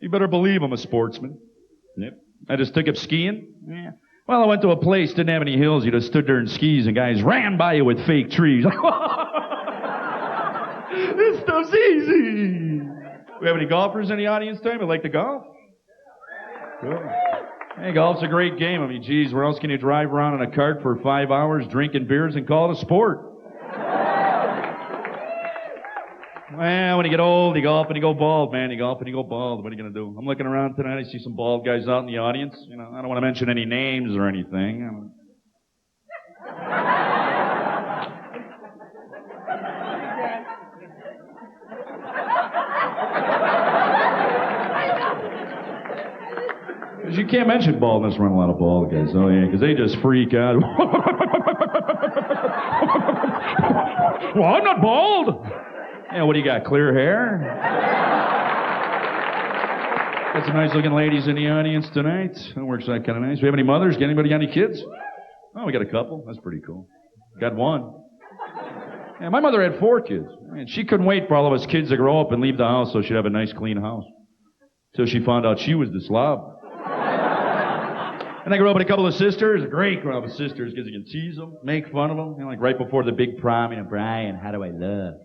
You better believe I'm a sportsman. Yep. I just took up skiing. Yeah. Well, I went to a place, didn't have any hills. You just stood there in skis and guys ran by you with fake trees. This stuff's easy. We have any golfers in the audience today? Would like to golf? Cool. Hey, golf's a great game. I mean, geez, where else can you drive around in a cart for 5 hours drinking beers and call it a sport? Well, when you get old, you golf and you go bald, man. You golf and you go bald. What are you going to do? I'm looking around tonight. I see some bald guys out in the audience. You know, I don't want to mention any names or anything. You can't mention baldness around a lot of bald guys. Oh, yeah, because they just freak out. Well, I'm not bald. Yeah, what do you got, clear hair? Got some nice-looking ladies in the audience tonight. That works out kind of nice. We have any mothers? Got anybody got any kids? Oh, we got a couple. That's pretty cool. Got one. Yeah, my mother had 4 kids. And she couldn't wait for all of us kids to grow up and leave the house so she'd have a nice, clean house. Till she found out she was the slob. And I grew up with a couple of sisters, a great group of sisters, because you can tease them, make fun of them. You know, like right before the big prom, you know, Brian, how do I love?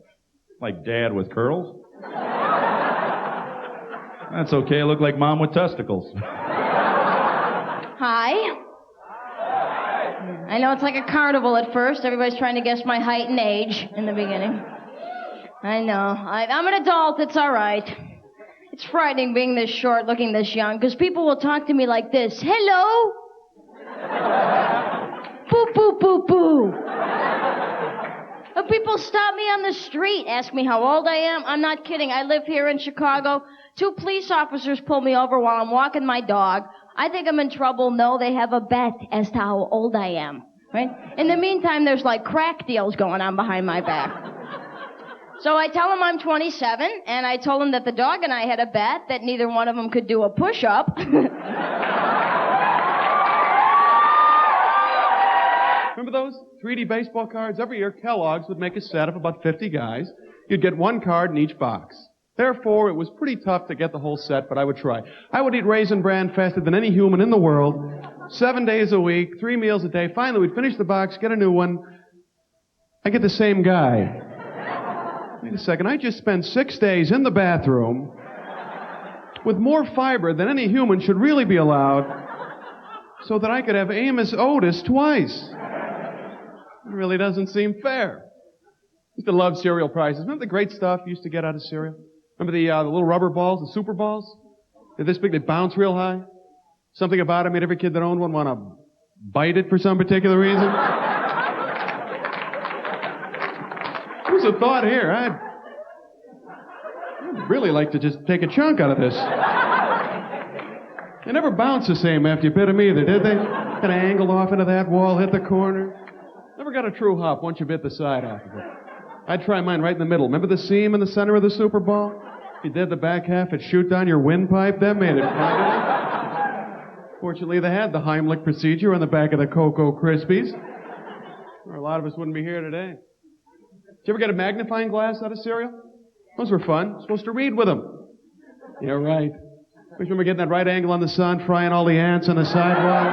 Like dad with curls. That's okay, I look like mom with testicles. Hi. I know it's like a carnival at first. Everybody's trying to guess my height and age in the beginning. I know. I'm an adult, it's all right. It's frightening being this short, looking this young, because people will talk to me like this. Hello? Boo, boo, boo, boo. And people stop me on the street, ask me how old I am. I'm not kidding. I live here in Chicago. 2 police officers pull me over while I'm walking my dog. I think I'm in trouble. No, they have a bet as to how old I am. Right? In the meantime, there's like crack deals going on behind my back. So I tell them I'm 27, and I told them that the dog and I had a bet that neither one of them could do a push-up. Remember those 3D baseball cards? Every year, Kellogg's would make a set of about 50 guys. You'd get 1 card in each box. Therefore, it was pretty tough to get the whole set, but I would try. I would eat Raisin Bran faster than any human in the world, 7 days a week, 3 meals a day. Finally, we'd finish the box, get a new one. I get the same guy. Wait a second, I just spent 6 days in the bathroom with more fiber than any human should really be allowed so that I could have Amos Otis twice. It really doesn't seem fair. I used to love cereal prizes. Remember the great stuff you used to get out of cereal? Remember the little rubber balls, the super balls? They're this big, they bounce real high. Something about it made every kid that owned one want to bite it for some particular reason. There's a thought here. I'd really like to just take a chunk out of this. They never bounced the same after you bit them either, did they? Kind of angled off into that wall, hit the corner. Never got a true hop once you bit the side off of it. I'd try mine right in the middle. Remember the seam in the center of the Super Bowl? If you did the back half, it'd shoot down your windpipe. That made it fun. Fortunately, they had the Heimlich procedure on the back of the Cocoa Krispies. Or a lot of us wouldn't be here today. Did you ever get a magnifying glass out of cereal? Those were fun. You're supposed to read with them. Yeah, right. I remember getting that right angle on the sun, frying all the ants on the sidewalk.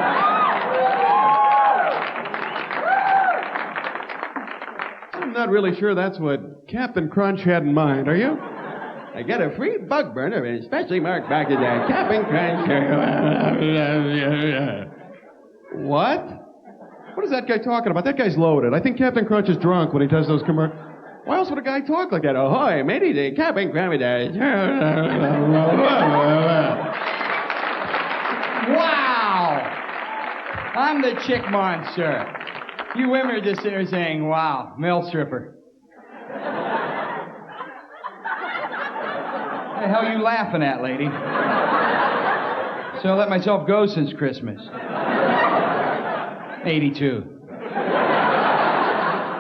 I'm not really sure that's what Captain Crunch had in mind, are you? I get a free bug burner, and especially marked back to that Captain Crunch. What? What is that guy talking about? That guy's loaded. I think Captain Crunch is drunk when he does those commercials. Why else would a guy talk like that? Ahoy, matey, the Captain Crunch. Wow! I'm the chick monster. You women are just there saying, wow, male stripper. What the hell are you laughing at, lady? So I let myself go since Christmas. 82.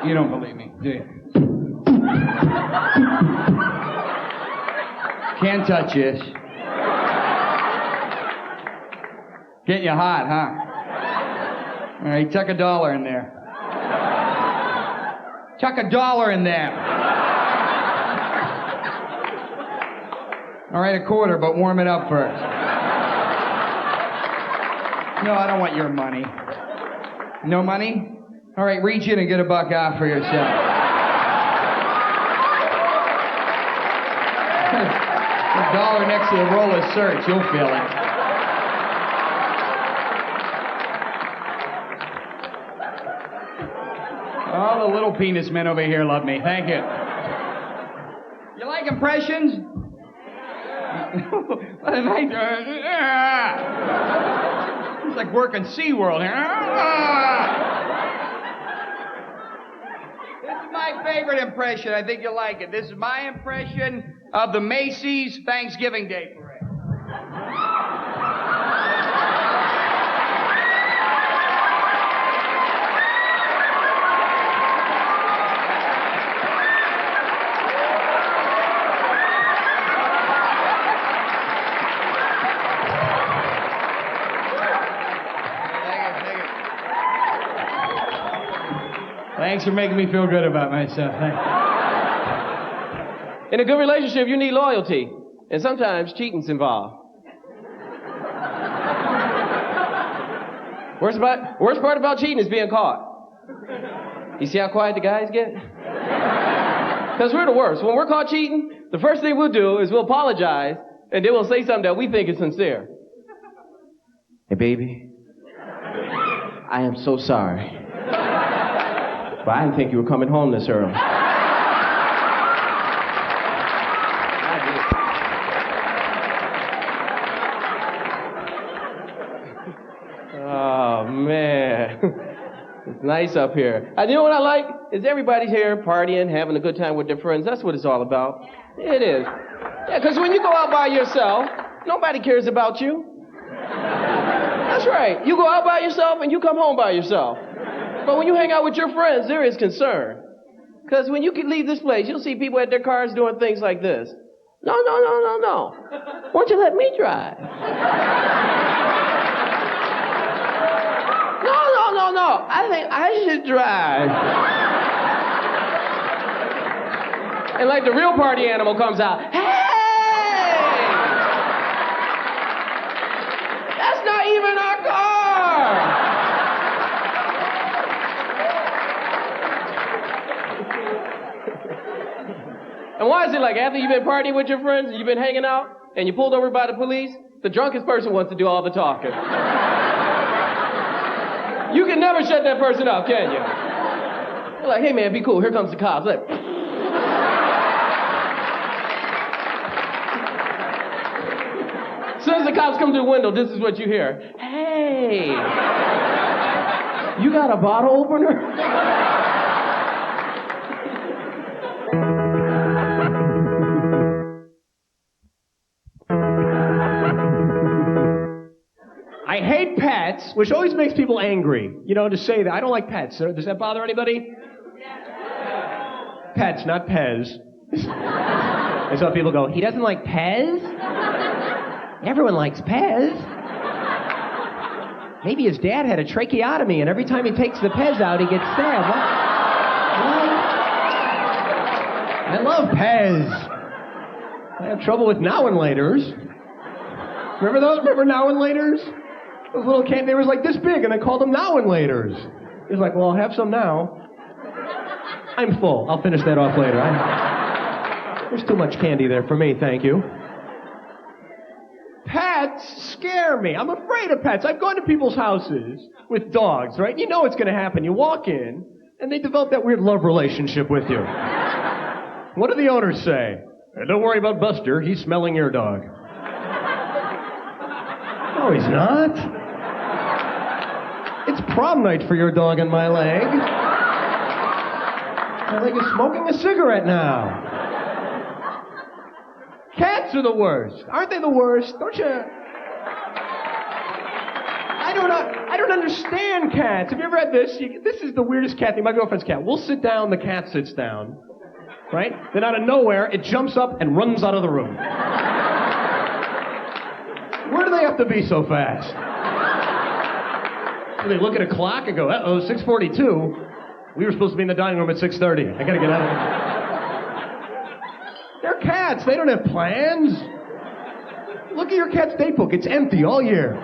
You don't believe me, do you? Can't touch this. Getting you hot, huh? All right, chuck $1 in there. Chuck $1 in there. All right, a quarter, but warm it up first. No, I don't want your money. No money? All right, reach in and get $1 off for yourself. $1 next to the roll of search, you'll feel it. All the little penis men over here love me. Thank you. You like impressions? It's like working SeaWorld here. This is my favorite impression. I think you'll like it. This is my impression of the Macy's Thanksgiving Day Parade. Thanks for making me feel good about myself. In a good relationship, you need loyalty. And sometimes cheating's involved. Worst part about cheating is being caught. You see how quiet the guys get? Because we're the worst. When we're caught cheating, the first thing we'll do is we'll apologize, and then we'll say something that we think is sincere. Hey, baby. I am so sorry. But I didn't think you were coming home this early. Oh, man. It's nice up here. You know what I like? Is everybody's here partying, having a good time with their friends. That's what it's all about. It is. Yeah, because when you go out by yourself, nobody cares about you. That's right. You go out by yourself and you come home by yourself. But when you hang out with your friends, there is concern. Because when you can leave this place, you'll see people at their cars doing things like this. No. Why don't you let me drive? No. I think I should drive. And like the real party animal comes out. Hey! That's not even our car! And why is it like after you've been partying with your friends and you've been hanging out and you pulled over by the police, the drunkest person wants to do all the talking? You can never shut that person up, can you? You're like, hey man, be cool, here comes the cops. Like, as soon as the cops come to the window, this is what you hear. Hey, you got a bottle opener? I hate pets, which always makes people angry. You know, to say that. I don't like pets. Does that bother anybody? Pets, not Pez. I saw people go, he doesn't like Pez? Everyone likes Pez. Maybe his dad had a tracheotomy, and every time he takes the Pez out, he gets stabbed. What? I love Pez. I have trouble with now and laters. Remember those? Remember now and laters? Those little candy, they were like this big, and they called them now and laters. He was like, well, I'll have some now. I'm full. I'll finish that off later. There's too much candy there for me, thank you. Pets scare me. I'm afraid of pets. I've gone to people's houses with dogs, right? You know what's going to happen. You walk in, and they develop that weird love relationship with you. What do the owners say? Hey, don't worry about Buster. He's smelling your dog. No, he's not. It's prom night for your dog and my leg. My leg is smoking a cigarette now. Cats are the worst. Aren't they the worst? Don't you? I don't understand cats. Have you ever had this? This is the weirdest cat thing. My girlfriend's cat. We'll sit down, the cat sits down. Right? Then out of nowhere, it jumps up and runs out of the room. Where do they have to be so fast? They look at a clock and go, uh-oh, 6:42. We were supposed to be in the dining room at 6:30. I gotta get out of here. They're cats. They don't have plans. Look at your cat's date book. It's empty all year.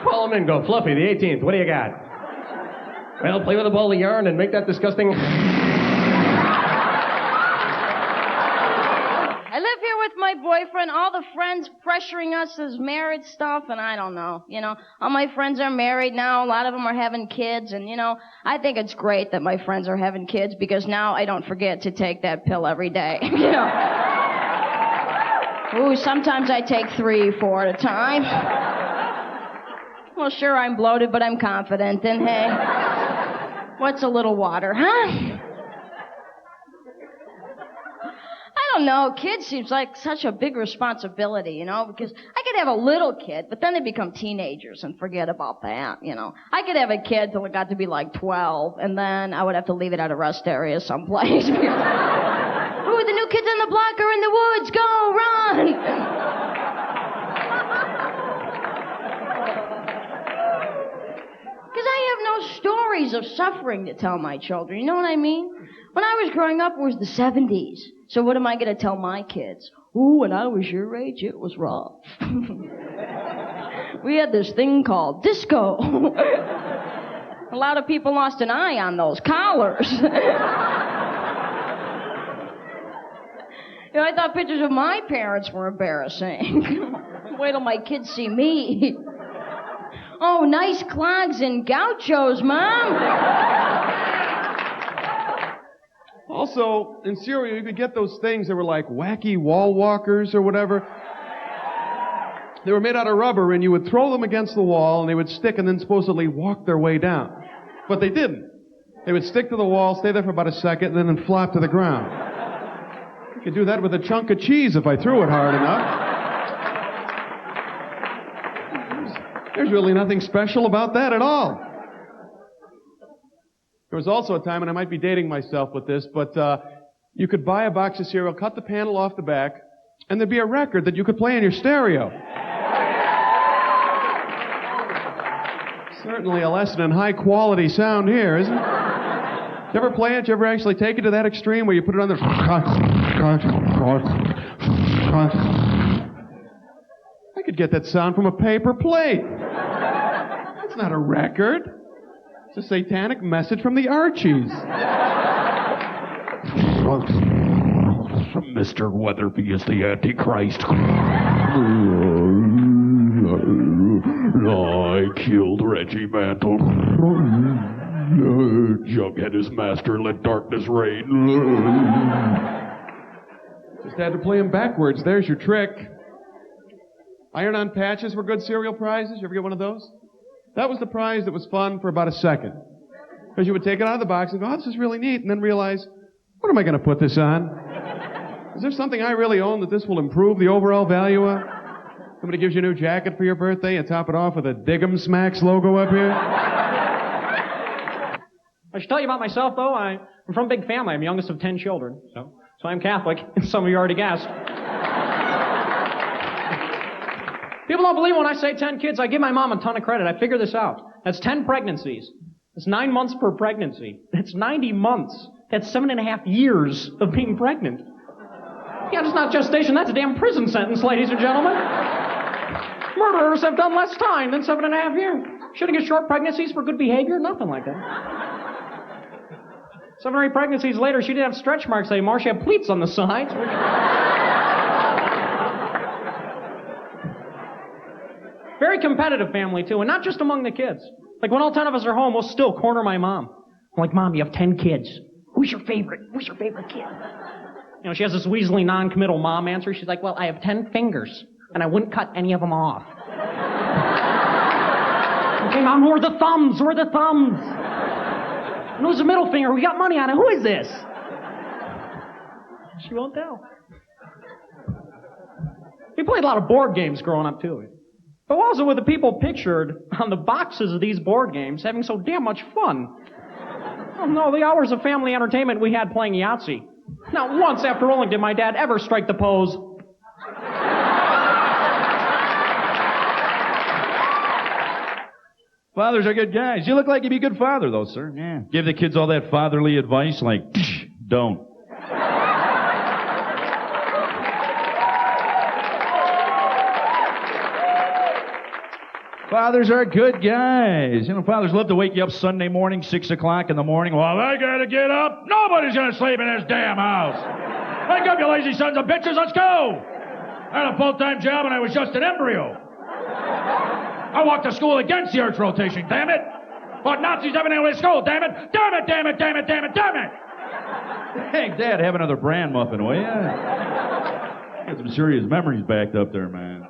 Call him in. Go, Fluffy, the 18th. What do you got? Well, play with a ball of yarn and make that disgusting... I live here with my boyfriend, all the friends pressuring us as married stuff, and I don't know. All my friends are married now. A lot of them are having kids, and, I think it's great that my friends are having kids because now I don't forget to take that pill every day, Ooh, sometimes I take 3, 4 at a time. Well, sure, I'm bloated, but I'm confident, and hey, what's a little water, huh? I don't know. Kids seems like such a big responsibility, because I could have a little kid, but then they become teenagers and forget about that, I could have a kid till it got to be like 12, and then I would have to leave it at a rest area someplace. Ooh, the new kids on the block are in the woods. Go, run! Because I have no stories of suffering to tell my children, you know what I mean? When I was growing up, it was the 70s. So what am I going to tell my kids? Ooh, when I was your age, it was rough. We had this thing called disco. A lot of people lost an eye on those collars. I thought pictures of my parents were embarrassing. Wait till my kids see me. Oh, nice clogs and gauchos, Mom. Also, in cereal, you could get those things that were like wacky wall walkers or whatever. They were made out of rubber, and you would throw them against the wall, and they would stick and then supposedly walk their way down. But they didn't. They would stick to the wall, stay there for about a second, and then flop to the ground. You could do that with a chunk of cheese if I threw it hard enough. There's really nothing special about that at all. There was also a time, and I might be dating myself with this, but you could buy a box of cereal, cut the panel off the back, and there'd be a record that you could play in your stereo. Certainly a lesson in high-quality sound here, isn't it? Did you ever play it? Did you ever actually take it to that extreme where you put it on the... I could get that sound from a paper plate. That's not a record. It's a satanic message from the Archies. Mr. Weatherby is the Antichrist. I killed Reggie Mantle. Jughead is master, let darkness reign. Just had to play them backwards. There's your trick. Iron-on patches were good cereal prizes. You ever get one of those? That was the prize that was fun for about a second. Because you would take it out of the box and go, oh, this is really neat, and then realize, what am I going to put this on? Is there something I really own that this will improve the overall value of? Somebody gives you a new jacket for your birthday and top it off with a Diggum Smacks logo up here? I should tell you about myself, though. I'm from a big family. I'm the youngest of 10 children, so I'm Catholic. Some of you already guessed. People don't believe when I say 10 kids. I give my mom a ton of credit. I figured this out. That's 10 pregnancies. That's 9 months per pregnancy. That's 90 months. That's 7.5 years of being pregnant. Yeah, that's not gestation. That's a damn prison sentence, ladies and gentlemen. Murderers have done less time than 7.5 years. Shouldn't get short pregnancies for good behavior? Nothing like that. 7 or 8 pregnancies later, she didn't have stretch marks anymore. She had pleats on the sides. Very competitive family, too, and not just among the kids. Like, when all 10 of us are home, we'll still corner my mom. I'm like, Mom, you have 10 kids. Who's your favorite? Who's your favorite kid? She has this weaselly, non-committal mom answer. She's like, well, I have 10 fingers, and I wouldn't cut any of them off. Okay, Mom, who are the thumbs? Who are the thumbs? And who's the middle finger? We got money on it. Who is this? She won't tell. We played a lot of board games growing up, too. But what was it with the people pictured on the boxes of these board games having so damn much fun? Oh, no, the hours of family entertainment we had playing Yahtzee. Not once after rolling did my dad ever strike the pose. Fathers are good guys. You look like you'd be a good father, though, sir. Yeah. Give the kids all that fatherly advice like, don't. Fathers are good guys. You know, fathers love to wake you up Sunday morning, 6 o'clock in the morning. Well, I gotta get up. Nobody's gonna sleep in this damn house. Wake up, you lazy sons of bitches. Let's go. I had a full-time job and I was just an embryo. I walked to school against the Earth's rotation, damn it. But Nazis haven't anywhere to school, damn it. Damn it, damn it, damn it, damn it, damn it. Hey, Dad, have another bran muffin, will ya? Got some serious memories backed up there, man.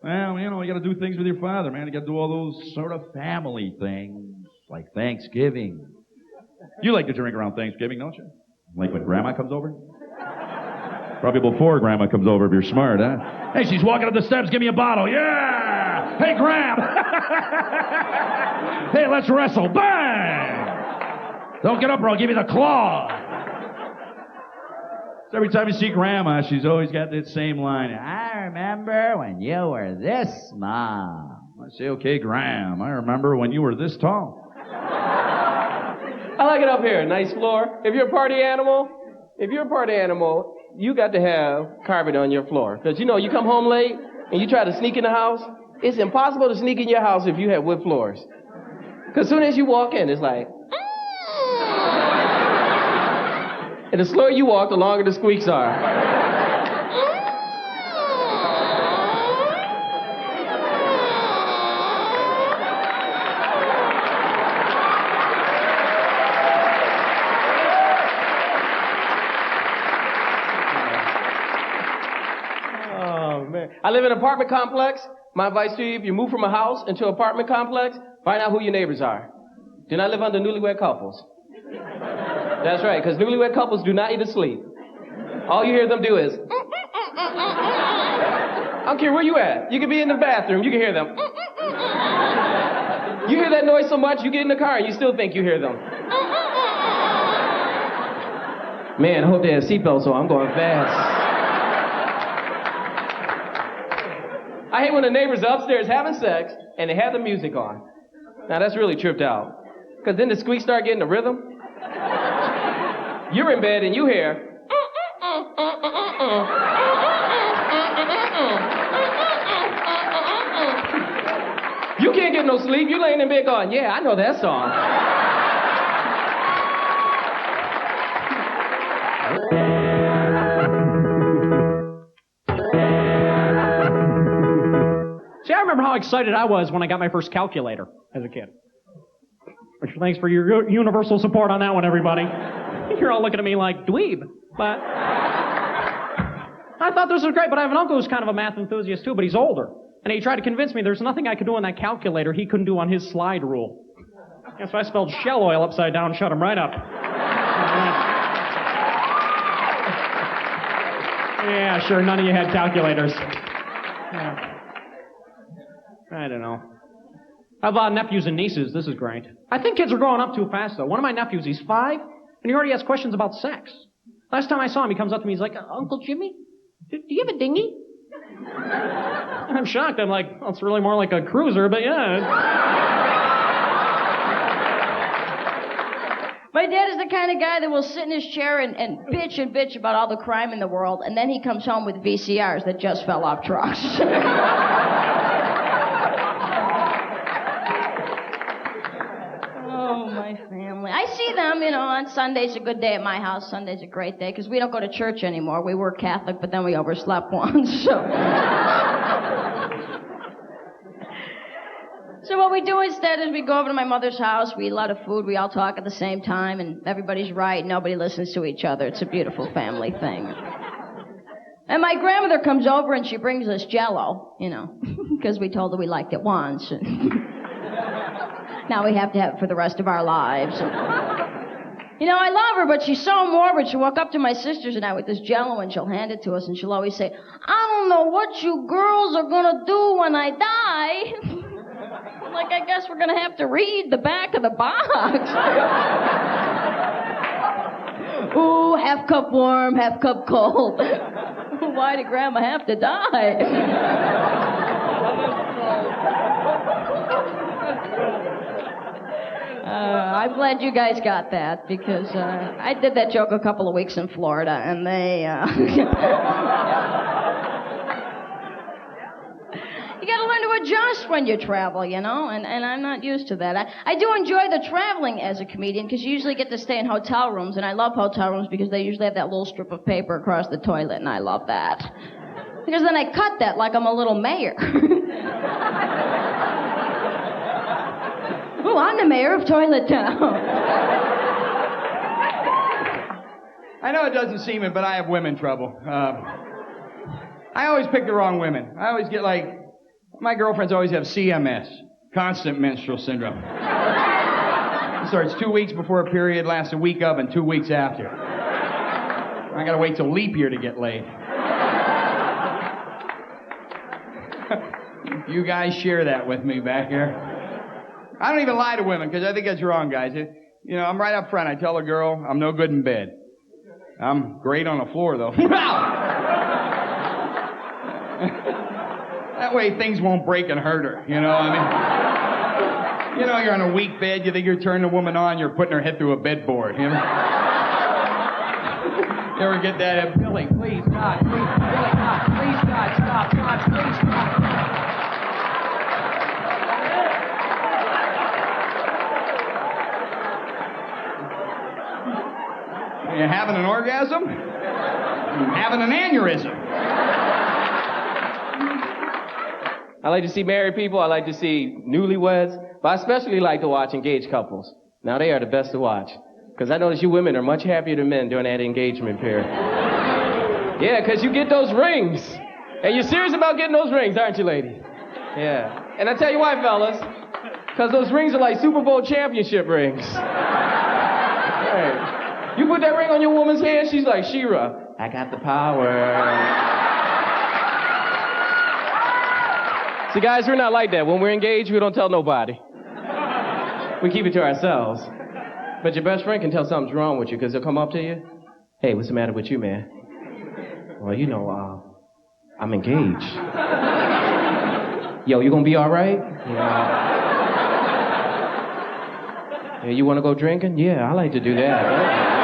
Well, you know, you gotta do things with your father, man. You gotta do all those sort of family things, like Thanksgiving. You like to drink around Thanksgiving, don't you? Like when Grandma comes over? Probably before Grandma comes over if you're smart, huh? Hey, she's walking up the steps, give me a bottle. Yeah! Hey, Gram! Hey, let's wrestle. Bang! Don't get up or I'll give you the claw. So every time you see Grandma, she's always got that same line. I remember when you were this small. I say, okay, Gram, I remember when you were this tall. I like it up here. Nice floor. If you're a party animal, you got to have carpet on your floor. Because, you know, you come home late and you try to sneak in the house. It's impossible to sneak in your house if you have wood floors. Because as soon as you walk in, it's like... And the slower you walk, the longer the squeaks are. Oh, man. I live in an apartment complex. My advice to you, if you move from a house into an apartment complex, find out who your neighbors are. Do not live under newlywed couples. That's right, because newlywed couples do not eat or sleep. All you hear them do is... I don't care where you at. You can be in the bathroom, you can hear them. You hear that noise so much, you get in the car and you still think you hear them. Man, I hope they have seatbelts on. I'm going fast. I hate when the neighbors are upstairs having sex and they have the music on. Now, that's really tripped out. Because then the squeaks start getting the rhythm. You're in bed and you hear. You can't get no sleep. You're laying in bed going, yeah, I know that song. See, I remember how excited I was when I got my first calculator as a kid. Which, thanks for your universal support on that one, everybody. You're all looking at me like dweeb. But I thought this was great, but I have an uncle who's kind of a math enthusiast too, but he's older. And he tried to convince me there's nothing I could do on that calculator he couldn't do on his slide rule. And so I spelled shell oil upside down and shut him right up. Yeah, sure, none of you had calculators. Yeah. I don't know. How about nephews and nieces? This is great. I think kids are growing up too fast, though. One of my nephews, he's 5, and he already has questions about sex. Last time I saw him, he comes up to me, he's like, Uncle Jimmy, do you have a dinghy? I'm shocked. I'm like, well, it's really more like a cruiser, but yeah. My dad is the kind of guy that will sit in his chair and bitch about all the crime in the world, and then he comes home with VCRs that just fell off trucks. I see them, you know, on Sunday's a good day at my house. Sunday's a great day, because we don't go to church anymore. We were Catholic, but then we overslept once, so. So what we do instead is we go over to my mother's house, we eat a lot of food, we all talk at the same time, and everybody's right, nobody listens to each other. It's a beautiful family thing. And my grandmother comes over and she brings us Jell-O, you know, because we told her we liked it once. Now we have to have it for the rest of our lives. You know, I love her, but she's so morbid. She'll walk up to my sisters and I with this Jell-O and she'll hand it to us and she'll always say, I don't know what you girls are gonna do when I die. Like, I guess we're gonna have to read the back of the box. Ooh, half cup warm, half cup cold. Why did Grandma have to die? I'm glad you guys got that, because I did that joke a couple of weeks in Florida, and they... You gotta learn to adjust twist when you travel, you know, and I'm not used to that. I do enjoy the traveling as a comedian because you usually get to stay in hotel rooms, and I love hotel rooms because they usually have that little strip of paper across the toilet, and I love that. Because then I cut that like I'm a little mayor. Oh, I'm the mayor of Toilet Town. I know it doesn't seem it, but I have women trouble. I always pick the wrong women. I always get my girlfriends always have CMS, constant menstrual syndrome. It starts 2 weeks before a period, lasts a week of, and 2 weeks after. I gotta wait till leap year to get laid. You guys share that with me back here. I don't even lie to women because I think that's wrong, guys. You know, I'm right up front. I tell a girl I'm no good in bed. I'm great on the floor, though. That way things won't break and hurt her, you know what I mean? You know, you're on a weak bed, you think you're turning a woman on, you're putting her head through a bedboard, you know? You ever get that? Billy, please, God, please, Billy, God, please, God, stop, God, please, stop. You having an orgasm? You're having an aneurysm. I like to see married people. I like to see newlyweds. But I especially like to watch engaged couples. Now, they are the best to watch. Because I notice you women are much happier than men during that engagement period. Yeah, because you get those rings. And you're serious about getting those rings, aren't you, ladies? Yeah. And I tell you why, fellas. Because those rings are like Super Bowl championship rings. Right. You put that ring on your woman's hand, she's like, She-Ra, I got the power. See, guys, we're not like that. When we're engaged, we don't tell nobody. We keep it to ourselves. But your best friend can tell something's wrong with you because he'll come up to you. Hey, what's the matter with you, man? Well, you know, I'm engaged. Yo, you gonna be all right? Yeah, you wanna go drinking? Yeah, I like to do that.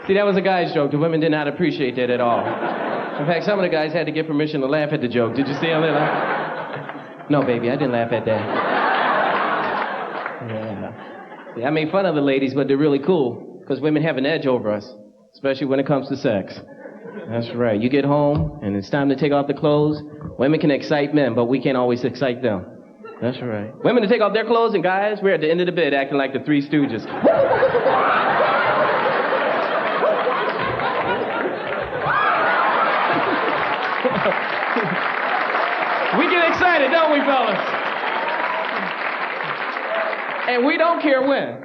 See, that was a guy's joke. The women did not appreciate that at all. In fact, some of the guys had to get permission to laugh at the joke. Did you see them? They're like, no, baby, I didn't laugh at that. Yeah. See, I made fun of the ladies, but they're really cool because women have an edge over us, especially when it comes to sex. That's right. You get home and it's time to take off the clothes. Women can excite men, but we can't always excite them. That's right. Women to take off their clothes, and guys, we're at the end of the bed acting like the Three Stooges. We get excited, don't we, fellas? And we don't care when.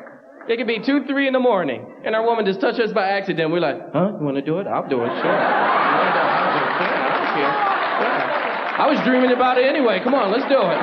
It could be 2, 3 in the morning, and our woman just touched us by accident. We're like, huh? You want to do it? I'll do it, sure. I don't care. Yeah. I was dreaming about it anyway. Come on, let's do it.